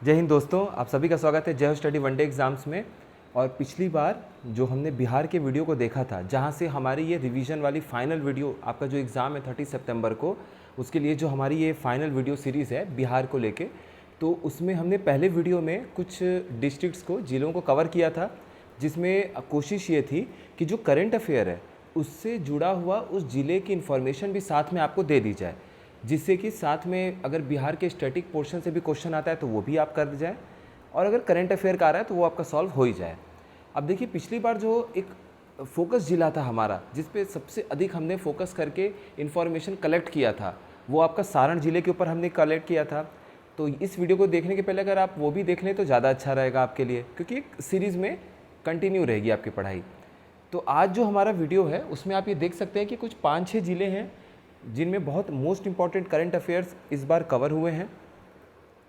जय हिंद दोस्तों, आप सभी का स्वागत है जय हो स्टडी वनडे एग्ज़ाम्स में। और पिछली बार जो हमने बिहार के वीडियो को देखा था, जहां से हमारी ये रिवीजन वाली फाइनल वीडियो, आपका जो एग्ज़ाम है 30 सितंबर को, उसके लिए जो हमारी ये फाइनल वीडियो सीरीज़ है बिहार को लेके, तो उसमें हमने पहले वीडियो में कुछ डिस्ट्रिक्ट्स को, ज़िलों को कवर किया था, जिसमें कोशिश ये थी कि जो करंट अफेयर है उससे जुड़ा हुआ उस ज़िले की इन्फॉर्मेशन भी साथ में आपको दे दी जाए, जिससे कि साथ में अगर बिहार के स्टैटिक पोर्शन से भी क्वेश्चन आता है तो वो भी आप कर जाए, और अगर करंट अफेयर का आ रहा है तो वो आपका सॉल्व हो ही जाए। अब देखिए, पिछली बार जो एक फोकस जिला था हमारा, जिस पे सबसे अधिक हमने फोकस करके इन्फॉर्मेशन कलेक्ट किया था, वो आपका सारण ज़िले के ऊपर हमने कलेक्ट किया था। तो इस वीडियो को देखने के पहले अगर आप वो भी देख लें तो ज़्यादा अच्छा रहेगा आपके लिए, क्योंकि एक सीरीज़ में कंटिन्यू रहेगी आपकी पढ़ाई। तो आज जो हमारा वीडियो है उसमें आप ये देख सकते हैं कि कुछ 5-6 ज़िले हैं जिनमें बहुत मोस्ट इंपॉर्टेंट करंट अफेयर्स इस बार कवर हुए हैं।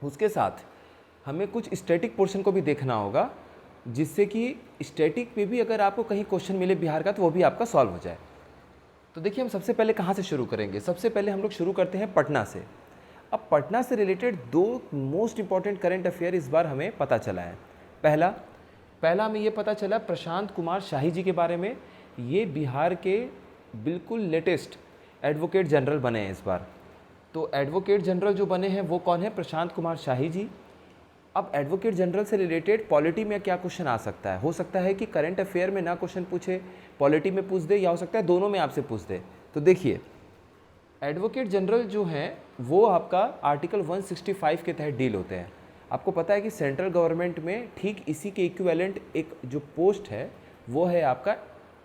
उसके साथ हमें कुछ स्टैटिक पोर्शन को भी देखना होगा, जिससे कि स्टैटिक पे भी अगर आपको कहीं क्वेश्चन मिले बिहार का तो वो भी आपका सॉल्व हो जाए। तो देखिए, हम सबसे पहले कहाँ से शुरू करेंगे? सबसे पहले हम लोग शुरू करते हैं पटना से। अब पटना से रिलेटेड दो मोस्ट इंपॉर्टेंट करंट अफेयर इस बार हमें पता चला है। पहला हमें ये पता चला प्रशांत कुमार शाही जी के बारे में। ये बिहार के बिल्कुल लेटेस्ट एडवोकेट जनरल बने हैं इस बार। तो एडवोकेट जनरल जो बने हैं वो कौन है? प्रशांत कुमार शाही जी। अब एडवोकेट जनरल से रिलेटेड पॉलिटी में क्या क्वेश्चन आ सकता है? हो सकता है कि करंट अफेयर में ना क्वेश्चन पूछे, पॉलिटी में पूछ दे, या हो सकता है दोनों में आपसे पूछ दे। तो देखिए, एडवोकेट जनरल जो हैं वो आपका आर्टिकल 165 के तहत डील होते हैं। आपको पता है कि सेंट्रल गवर्नमेंट में ठीक इसी के इक्विवेलेंट एक जो पोस्ट है वो है आपका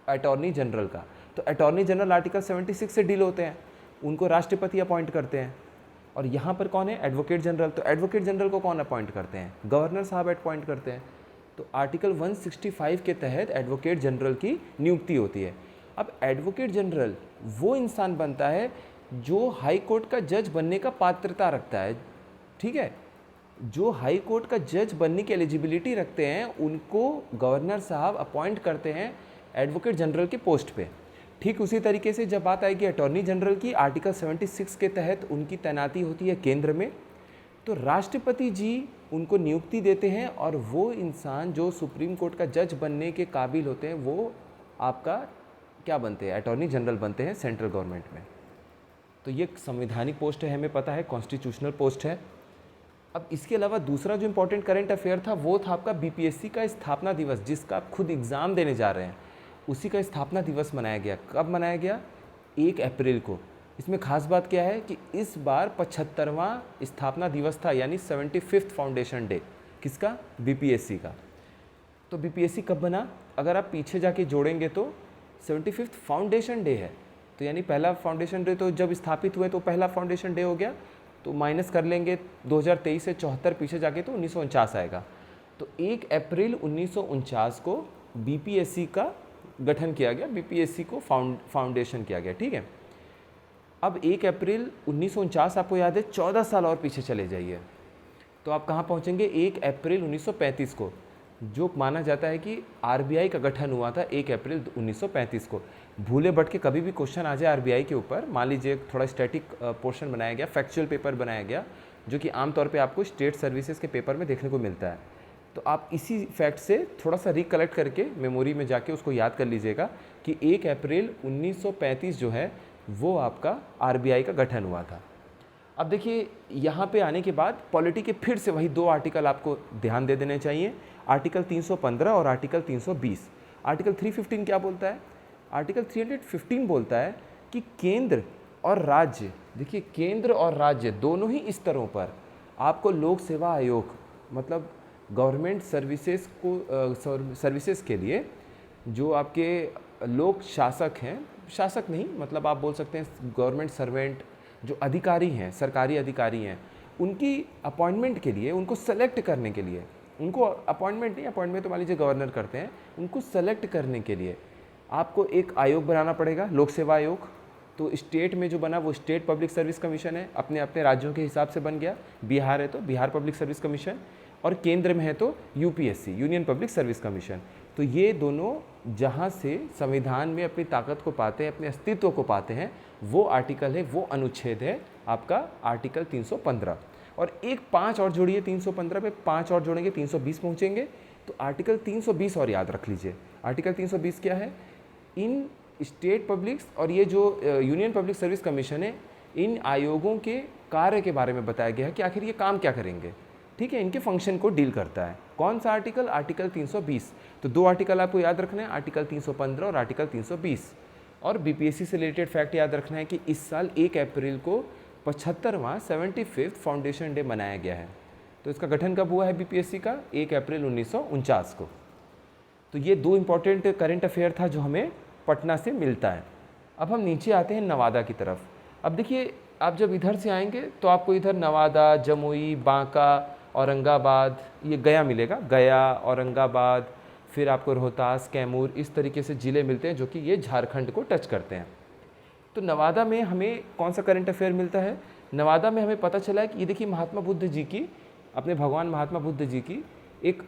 अटॉर्नी जनरल का। तो अटॉर्नी जनरल आर्टिकल 76 से डील होते हैं, उनको राष्ट्रपति अपॉइंट करते हैं। और यहाँ पर कौन है? Advocate general. तो एडवोकेट जनरल को कौन अपॉइंट करते हैं? गवर्नर साहब अपॉइंट करते हैं। तो आर्टिकल 165 के तहत एडवोकेट जनरल की नियुक्ति होती है। अब एडवोकेट जनरल वो इंसान बनता है जो हाई कोर्ट का जज बनने का पात्रता रखता है, ठीक है? जो हाई कोर्ट का जज बनने की एलिजिबिलिटी रखते हैं उनको गवर्नर साहब अपॉइंट करते हैं एडवोकेट जनरल के पोस्ट पे। ठीक उसी तरीके से जब बात आएगी अटॉर्नी जनरल की, आर्टिकल 76 के तहत उनकी तैनाती होती है केंद्र में। तो राष्ट्रपति जी उनको नियुक्ति देते हैं और वो इंसान जो सुप्रीम कोर्ट का जज बनने के काबिल होते हैं वो आपका क्या बनते हैं? अटॉर्नी जनरल बनते हैं सेंट्रल गवर्नमेंट में। तो ये संवैधानिक पोस्ट है, हमें पता है, कॉन्स्टिट्यूशनल पोस्ट है। अब इसके अलावा दूसरा जो इंपॉर्टेंट करंट अफेयर था वो था आपका बीपीएससी का स्थापना दिवस, जिसका आप खुद एग्ज़ाम देने जा रहे हैं। उसी का स्थापना दिवस मनाया गया। कब मनाया गया? 1 अप्रैल को। इसमें खास बात क्या है कि इस बार 75वां स्थापना दिवस था, यानी 75th फाउंडेशन डे। किसका? बीपीएससी का। तो बीपीएससी कब बना? अगर आप पीछे जाके जोड़ेंगे तो 75th फाउंडेशन डे है। तो यानी पहला फाउंडेशन डे तो जब स्थापित हुए तो पहला फाउंडेशन डे हो गया। तो माइनस कर लेंगे 2023 से 74 पीछे जाके तो 1949 आएगा। तो 1 अप्रैल 1949 को बीपीएससी का गठन किया गया, बीपीएससी को फाउंडेशन किया गया, ठीक है। अब 1 अप्रैल 1949 आपको याद है, 14 साल और पीछे चले जाइए तो आप कहाँ पहुँचेंगे? 1 अप्रैल 1935 को, जो माना जाता है कि आरबीआई का गठन हुआ था 1 अप्रैल 1935 को। भूले भटके कभी भी क्वेश्चन आ जाए आरबीआई के ऊपर, मान लीजिए थोड़ा स्टैटिक पोर्शन बनाया गया, फैक्चुअल पेपर बनाया गया, जो कि आमतौर पे आपको स्टेट सर्विसेज के पेपर में देखने को मिलता है। तो आप इसी फैक्ट से थोड़ा सा रिकलेक्ट करके मेमोरी में जाके उसको याद कर लीजिएगा कि 1 अप्रैल 1935 जो है वो आपका आरबीआई का गठन हुआ था। अब देखिए, यहाँ पे आने के बाद पॉलिटी के फिर से वही 2 आर्टिकल आपको ध्यान दे देने चाहिए, आर्टिकल 315 और आर्टिकल 320। आर्टिकल 315 क्या बोलता है? आर्टिकल 315 बोलता है कि केंद्र और राज्य, देखिए केंद्र और राज्य दोनों ही स्तरों पर आपको लोक सेवा आयोग, मतलब गवर्नमेंट सर्विसेज के लिए जो आपके लोक शासक हैं, शासक नहीं मतलब आप बोल सकते हैं गवर्नमेंट सर्वेंट, जो अधिकारी हैं, सरकारी अधिकारी हैं, उनकी अपॉइंटमेंट के लिए, उनको सेलेक्ट करने के लिए, उनको अपॉइंटमेंट नहीं, अपॉइंटमेंट तो मान लीजिए गवर्नर करते हैं, उनको सेलेक्ट करने के लिए आपको एक आयोग बनाना पड़ेगा, लोक सेवा आयोग। तो स्टेट में जो बना वो स्टेट पब्लिक सर्विस कमीशन है, अपने अपने राज्यों के हिसाब से बन गया। बिहार है तो बिहार पब्लिक सर्विस कमीशन, और केंद्र में है तो UPSC, union public service commission. तो ये दोनों जहाँ से संविधान में अपनी ताकत को पाते हैं, अपने अस्तित्व को पाते हैं, वो आर्टिकल है, वो अनुच्छेद है आपका आर्टिकल 315। और एक 5 और जोड़िए 315 पे, 5 और जोड़ेंगे 320 पहुँचेंगे। तो आर्टिकल 320 और याद रख लीजिए। आर्टिकल 320 क्या है? इन स्टेट पब्लिक और ये जो यूनियन पब्लिक सर्विस कमीशन है, इन आयोगों के कार्य के बारे में बताया गया है कि आखिर ये काम क्या करेंगे। ठीक है, इनके फंक्शन को डील करता है। कौन सा आर्टिकल? आर्टिकल 320। तो 2 आर्टिकल आपको याद रखना है, आर्टिकल 315 और आर्टिकल 320। और बीपीएससी से रिलेटेड फैक्ट याद रखना है कि इस साल 1 अप्रैल को 75वां 75th फाउंडेशन डे मनाया गया है। तो इसका गठन कब हुआ है बीपीएससी का? 1 अप्रैल 1949 को। तो ये 2 इंपॉर्टेंट करंट अफेयर था जो हमें पटना से मिलता है। अब हम नीचे आते हैं नवादा की तरफ। अब देखिए, आप जब इधर से आएंगे तो आपको इधर नवादा, जमुई, बांका, औरंगाबाद, ये गया मिलेगा, गया, औरंगाबाद, फिर आपको रोहतास, कैमूर, इस तरीके से ज़िले मिलते हैं जो कि ये झारखंड को टच करते हैं। तो नवादा में हमें कौन सा करंट अफेयर मिलता है? नवादा में हमें पता चला है कि ये देखिए महात्मा बुद्ध जी की, अपने भगवान महात्मा बुद्ध जी की एक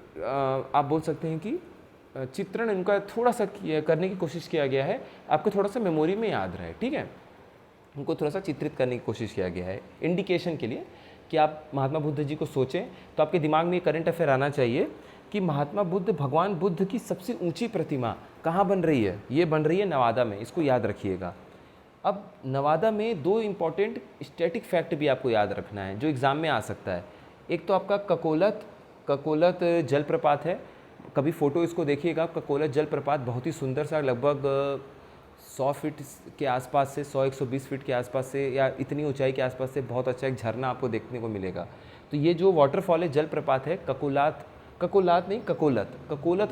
आप बोल सकते हैं कि चित्रण इनका थोड़ा सा करने की कोशिश किया गया है, आपको थोड़ा सा मेमोरी में याद रहे। ठीक है, उनको थोड़ा सा चित्रित करने की कोशिश किया गया है इंडिकेशन के लिए कि आप महात्मा बुद्ध जी को सोचें तो आपके दिमाग में ये करंट अफेयर आना चाहिए कि महात्मा बुद्ध, भगवान बुद्ध की सबसे ऊंची प्रतिमा कहाँ बन रही है? ये बन रही है नवादा में, इसको याद रखिएगा। अब नवादा में 2 इम्पॉर्टेंट स्टैटिक फैक्ट भी आपको याद रखना है जो एग्ज़ाम में आ सकता है। एक तो आपका ककोलत जलप्रपात है, कभी फ़ोटो इसको देखिएगा। ककोलत जलप्रपात बहुत ही सुंदर सा, लगभग 100 फीट के आसपास से, 100-120 फीट के आसपास से या इतनी ऊंचाई के आसपास से बहुत अच्छा एक झरना आपको देखने को मिलेगा। तो ये जो वाटरफॉल है, जलप्रपात है, ककोलत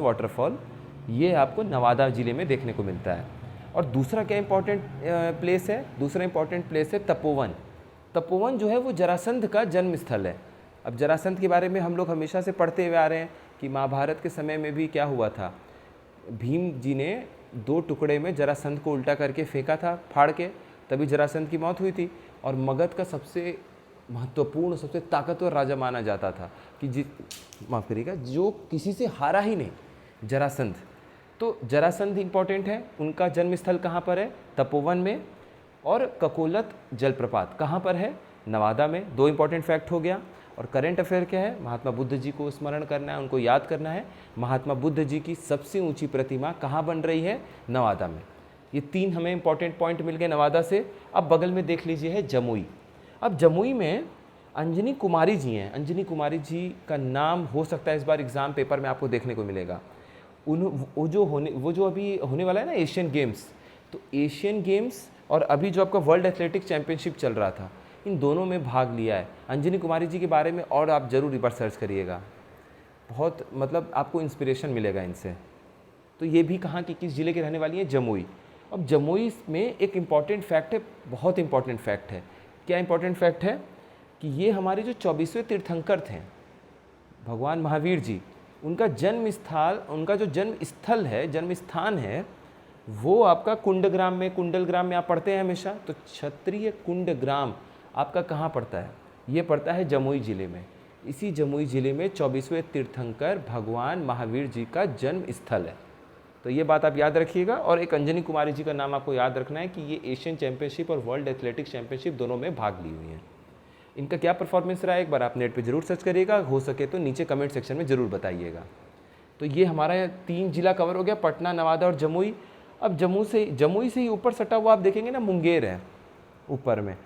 वाटरफॉल, ये आपको नवादा ज़िले में देखने को मिलता है। और दूसरा क्या इंपॉर्टेंट प्लेस है? दूसरा इंपॉर्टेंट प्लेस है तपोवन। तपोवन जो है वो जरासंध का जन्म स्थल है। अब जरासंध के बारे में हम लोग हमेशा से पढ़ते हुए आ रहे हैं कि महाभारत के समय में भी क्या हुआ था, भीम जी ने 2 टुकड़े में जरासंध को उल्टा करके फेंका था, फाड़ के, तभी जरासंध की मौत हुई थी। और मगध का सबसे महत्वपूर्ण, सबसे ताकतवर राजा माना जाता था कि माफ़ करिएगा, जो किसी से हारा ही नहीं, जरासंध। तो जरासंध इंपॉर्टेंट है, उनका जन्म स्थल कहाँ पर है? तपोवन में। और ककोलत जलप्रपात कहाँ पर है? नवादा में। 2 इंपॉर्टेंट फैक्ट हो गया। और करंट अफेयर क्या है? महात्मा बुद्ध जी को स्मरण करना है, उनको याद करना है। महात्मा बुद्ध जी की सबसे ऊंची प्रतिमा कहाँ बन रही है? नवादा में। ये 3 हमें इंपॉर्टेंट पॉइंट मिल गए नवादा से। अब बगल में देख लीजिए है जमुई। अब जमुई में अंजनी कुमारी जी हैं। अंजनी कुमारी जी का नाम हो सकता है इस बार एग्ज़ाम पेपर में आपको देखने को मिलेगा। वो जो अभी होने वाला है ना एशियन गेम्स, तो एशियन गेम्स और अभी जो आपका वर्ल्ड एथलेटिक चैंपियनशिप चल रहा था, इन दोनों में भाग लिया है। अंजनी कुमारी जी के बारे में और आप ज़रूर एक बार सर्च करिएगा, बहुत मतलब आपको इंस्पिरेशन मिलेगा इनसे। तो ये भी कहाँ की, किस ज़िले की रहने वाली है? जमुई। अब जमुई में एक इम्पॉर्टेंट फैक्ट है, बहुत इंपॉर्टेंट फैक्ट है। क्या इंपॉर्टेंट फैक्ट है? कि ये हमारे जो 24वें तीर्थंकर थे भगवान महावीर जी, उनका जन्म स्थल है, जन्म स्थान है, वो आपका कुंडग्राम में, कुंडलग्राम में आप पढ़ते हैं हमेशा। तो क्षत्रिय कुंडग्राम आपका कहाँ पड़ता है? ये पड़ता है जमुई ज़िले में। इसी जमुई ज़िले में 24वें तीर्थंकर भगवान महावीर जी का जन्म स्थल है। तो ये बात आप याद रखिएगा। और एक अंजनी कुमारी जी का नाम आपको याद रखना है कि ये एशियन चैंपियनशिप और वर्ल्ड एथलेटिक्स चैंपियनशिप दोनों में भाग ली हुई हैं। इनका क्या परफॉर्मेंस रहा है एक बार आप नेट पे ज़रूर सर्च करिएगा, हो सके तो नीचे कमेंट सेक्शन में ज़रूर बताइएगा। तो ये हमारा 3 जिला कवर हो गया, पटना, नवादा और जमुई। अब जमुई से ही ऊपर सटा हुआ आप देखेंगे ना मुंगेर है ऊपर में।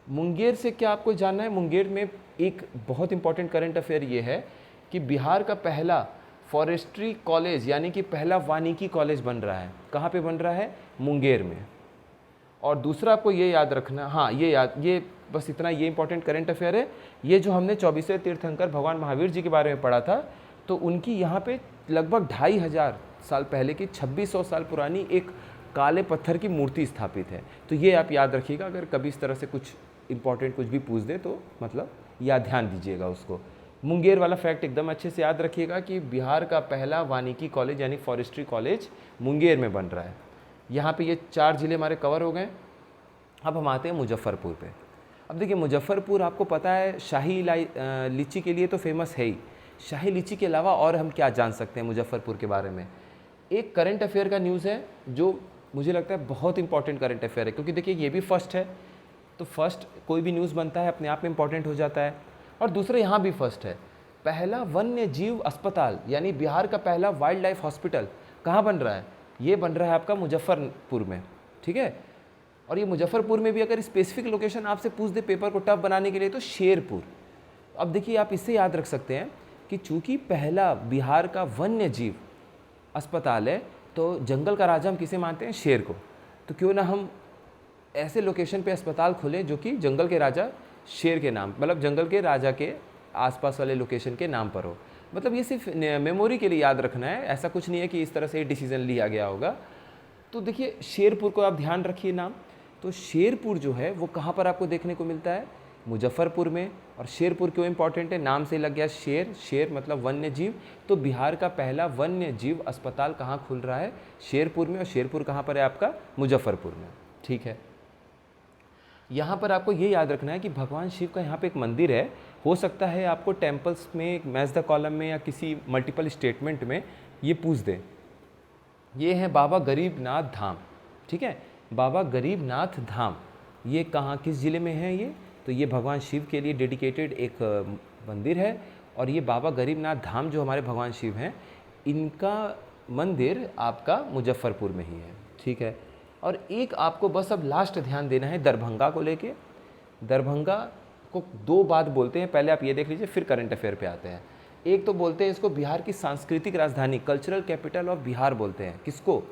मुंगेर से क्या आपको जानना है? मुंगेर में एक बहुत इंपॉर्टेंट करंट अफेयर ये है कि बिहार का पहला फॉरेस्ट्री कॉलेज यानी कि पहला वानिकी कॉलेज बन रहा है। कहाँ पे बन रहा है? मुंगेर में। और दूसरा आपको ये याद रखना, हाँ ये बस इतना, ये इंपॉर्टेंट करंट अफेयर है। ये जो हमने 24वें तीर्थंकर भगवान महावीर जी के बारे में पढ़ा था, तो उनकी यहाँ पे लगभग 2500 साल पहले की 2600 साल पुरानी एक काले पत्थर की मूर्ति स्थापित है। तो ये आप याद रखिएगा, अगर कभी इस तरह से कुछ इंपॉर्टेंट कुछ भी पूछ दे तो मतलब याद ध्यान दीजिएगा उसको। मुंगेर वाला फैक्ट एकदम अच्छे से याद रखिएगा कि बिहार का पहला वानिकी कॉलेज यानी फॉरेस्ट्री कॉलेज मुंगेर में बन रहा है। यहाँ पे ये 4 ज़िले हमारे कवर हो गए। अब हम आते हैं मुजफ्फरपुर पे। अब देखिए मुजफ्फरपुर आपको पता है शाही लीची के लिए तो फेमस है ही। शाही लीची के अलावा और हम क्या जान सकते हैं मुजफ्फरपुर के बारे में? एक करंट अफेयर का न्यूज़ है जो मुझे लगता है बहुत इंपॉर्टेंट करंट अफेयर है, क्योंकि देखिए ये भी फर्स्ट है। तो फर्स्ट कोई भी न्यूज़ बनता है अपने आप में इंपॉर्टेंट हो जाता है। और दूसरा यहाँ भी फर्स्ट है, पहला वन्य जीव अस्पताल यानी बिहार का पहला वाइल्ड लाइफ हॉस्पिटल कहाँ बन रहा है? ये बन रहा है आपका मुजफ्फरपुर में, ठीक है। और ये मुजफ्फरपुर में भी अगर स्पेसिफिक लोकेशन आपसे पूछ दे पेपर को टफ बनाने के लिए तो शेरपुर। अब देखिए आप इससे याद रख सकते हैं कि चूंकि पहला बिहार का वन्य जीव अस्पताल है तो जंगल का राजा हम किसे मानते हैं? शेर को। तो क्यों ना हम ऐसे लोकेशन पे अस्पताल खोलें जो कि जंगल के राजा शेर के नाम, मतलब जंगल के राजा के आसपास वाले लोकेशन के नाम पर हो। मतलब ये सिर्फ मेमोरी के लिए याद रखना है, ऐसा कुछ नहीं है कि इस तरह से डिसीजन लिया गया होगा। तो देखिए शेरपुर को आप ध्यान रखिए नाम। तो शेरपुर जो है वो कहाँ पर आपको देखने को मिलता है? मुजफ्फरपुर में। और शेरपुर क्यों इंपॉर्टेंट है? नाम से लग गया शेर, शेर मतलब वन्य जीव। तो बिहार का पहला वन्य जीव अस्पताल कहाँ खुल रहा है? शेरपुर में। और शेरपुर कहाँ पर है आपका? मुजफ्फरपुर में, ठीक है। यहाँ पर आपको ये याद रखना है कि भगवान शिव का यहाँ पे एक मंदिर है। हो सकता है आपको टेम्पल्स में, मैच द कॉलम में या किसी मल्टीपल स्टेटमेंट में ये पूछ दे। ये है बाबा गरीबनाथ धाम, ठीक है। बाबा गरीबनाथ धाम ये कहाँ, किस ज़िले में है ये? तो ये भगवान शिव के लिए डेडिकेटेड एक मंदिर है। और ये बाबा गरीबनाथ धाम जो हमारे भगवान शिव हैं, इनका मंदिर आपका मुजफ्फरपुर में ही है, ठीक है। और एक आपको बस अब लास्ट ध्यान देना है दरभंगा को लेके। दरभंगा को दो बात बोलते हैं, पहले आप ये देख लीजिए फिर करंट अफेयर पे आते हैं। एक तो बोलते हैं इसको बिहार की सांस्कृतिक राजधानी, कल्चरल कैपिटल ऑफ बिहार बोलते हैं। किसको?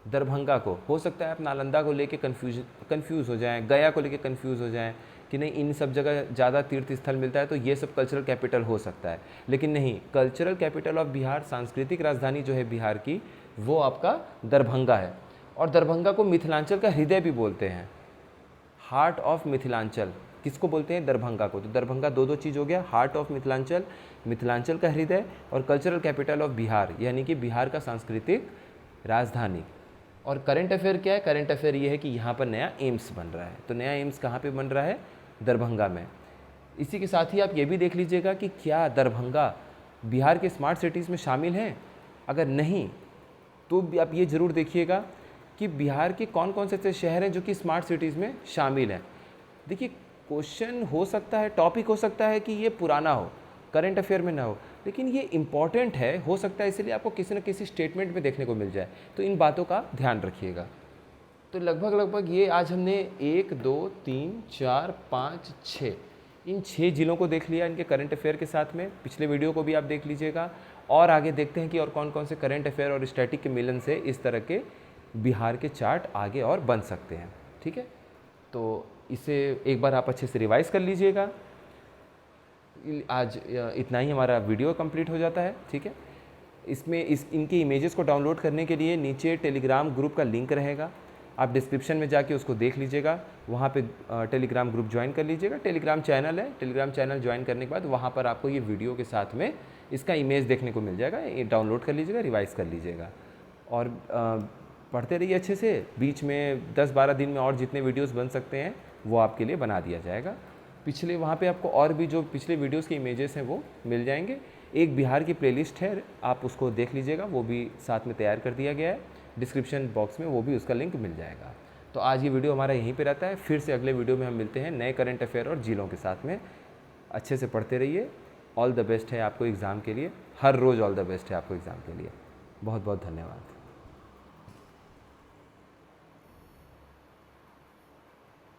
दरभंगा को। हो सकता है आप नालंदा को लेके कंफ्यूज हो जाएं, गया को लेके कंफ्यूज हो जाएं कि नहीं इन सब जगह ज़्यादा तीर्थ स्थल मिलता है तो ये सब कल्चरल कैपिटल हो सकता है, लेकिन नहीं, कल्चरल कैपिटल ऑफ बिहार, सांस्कृतिक राजधानी जो है बिहार की, वो आपका दरभंगा है। और दरभंगा को मिथिलांचल का हृदय भी बोलते हैं, हार्ट ऑफ मिथिलांचल। किसको बोलते हैं? दरभंगा को। तो दरभंगा दो चीज़ हो गया, हार्ट ऑफ मिथिलांचल, मिथिलांचल का हृदय, और कल्चरल कैपिटल ऑफ बिहार यानी कि बिहार का सांस्कृतिक राजधानी। और करंट अफेयर क्या है? करंट अफेयर ये है कि यहाँ पर नया एम्स बन रहा है। तो नया एम्स कहाँ पे बन रहा है? दरभंगा में। इसी के साथ ही आप ये भी देख लीजिएगा कि क्या दरभंगा बिहार के स्मार्ट सिटीज़ में शामिल है। अगर नहीं तो भी आप ये ज़रूर देखिएगा कि बिहार के कौन कौन से ऐसे शहर हैं जो कि स्मार्ट सिटीज़ में शामिल हैं। देखिए क्वेश्चन हो सकता है, टॉपिक हो सकता है कि ये पुराना हो, करंट अफेयर में ना हो, लेकिन ये इम्पॉर्टेंट है, हो सकता है इसलिए आपको किसी न किसी स्टेटमेंट में देखने को मिल जाए। तो इन बातों का ध्यान रखिएगा। तो लगभग ये आज हमने 1 2 3 4 5 6 इन 6 जिलों को देख लिया इनके करंट अफेयर के साथ में। पिछले वीडियो को भी आप देख लीजिएगा। और आगे देखते हैं कि और कौन कौन से करंट अफेयर और स्टैटिक के मिलन से इस तरह के बिहार के चार्ट आगे और बन सकते हैं, ठीक है। तो इसे एक बार आप अच्छे से रिवाइज़ कर लीजिएगा। आज इतना ही हमारा वीडियो कंप्लीट हो जाता है, ठीक है। इसमें इनके इमेजेस को डाउनलोड करने के लिए नीचे टेलीग्राम ग्रुप का लिंक रहेगा, आप डिस्क्रिप्शन में जाके उसको देख लीजिएगा। वहाँ पे टेलीग्राम ग्रुप ज्वाइन कर लीजिएगा। टेलीग्राम चैनल है, टेलीग्राम चैनल ज्वाइन करने के बाद वहाँ पर आपको ये वीडियो के साथ में इसका इमेज देखने को मिल जाएगा। ये डाउनलोड कर लीजिएगा, रिवाइज़ कर लीजिएगा और पढ़ते रहिए अच्छे से। बीच में 10-12 दिन में और जितने वीडियोस बन सकते हैं वो आपके लिए बना दिया जाएगा। पिछले वहाँ पे आपको और भी जो पिछले वीडियोस के इमेजेस हैं वो मिल जाएंगे। एक बिहार की प्लेलिस्ट है, आप उसको देख लीजिएगा, वो भी साथ में तैयार कर दिया गया है। डिस्क्रिप्शन बॉक्स में वो भी उसका लिंक मिल जाएगा। तो आज ये वीडियो हमारा यहीं पे रहता है। फिर से अगले वीडियो में हम मिलते हैं नए करंट अफेयर और जिलों के साथ में। अच्छे से पढ़ते रहिए। ऑल द बेस्ट है आपको एग्ज़ाम के लिए, हर रोज़ ऑल द बेस्ट है आपको एग्ज़ाम के लिए। बहुत बहुत धन्यवाद।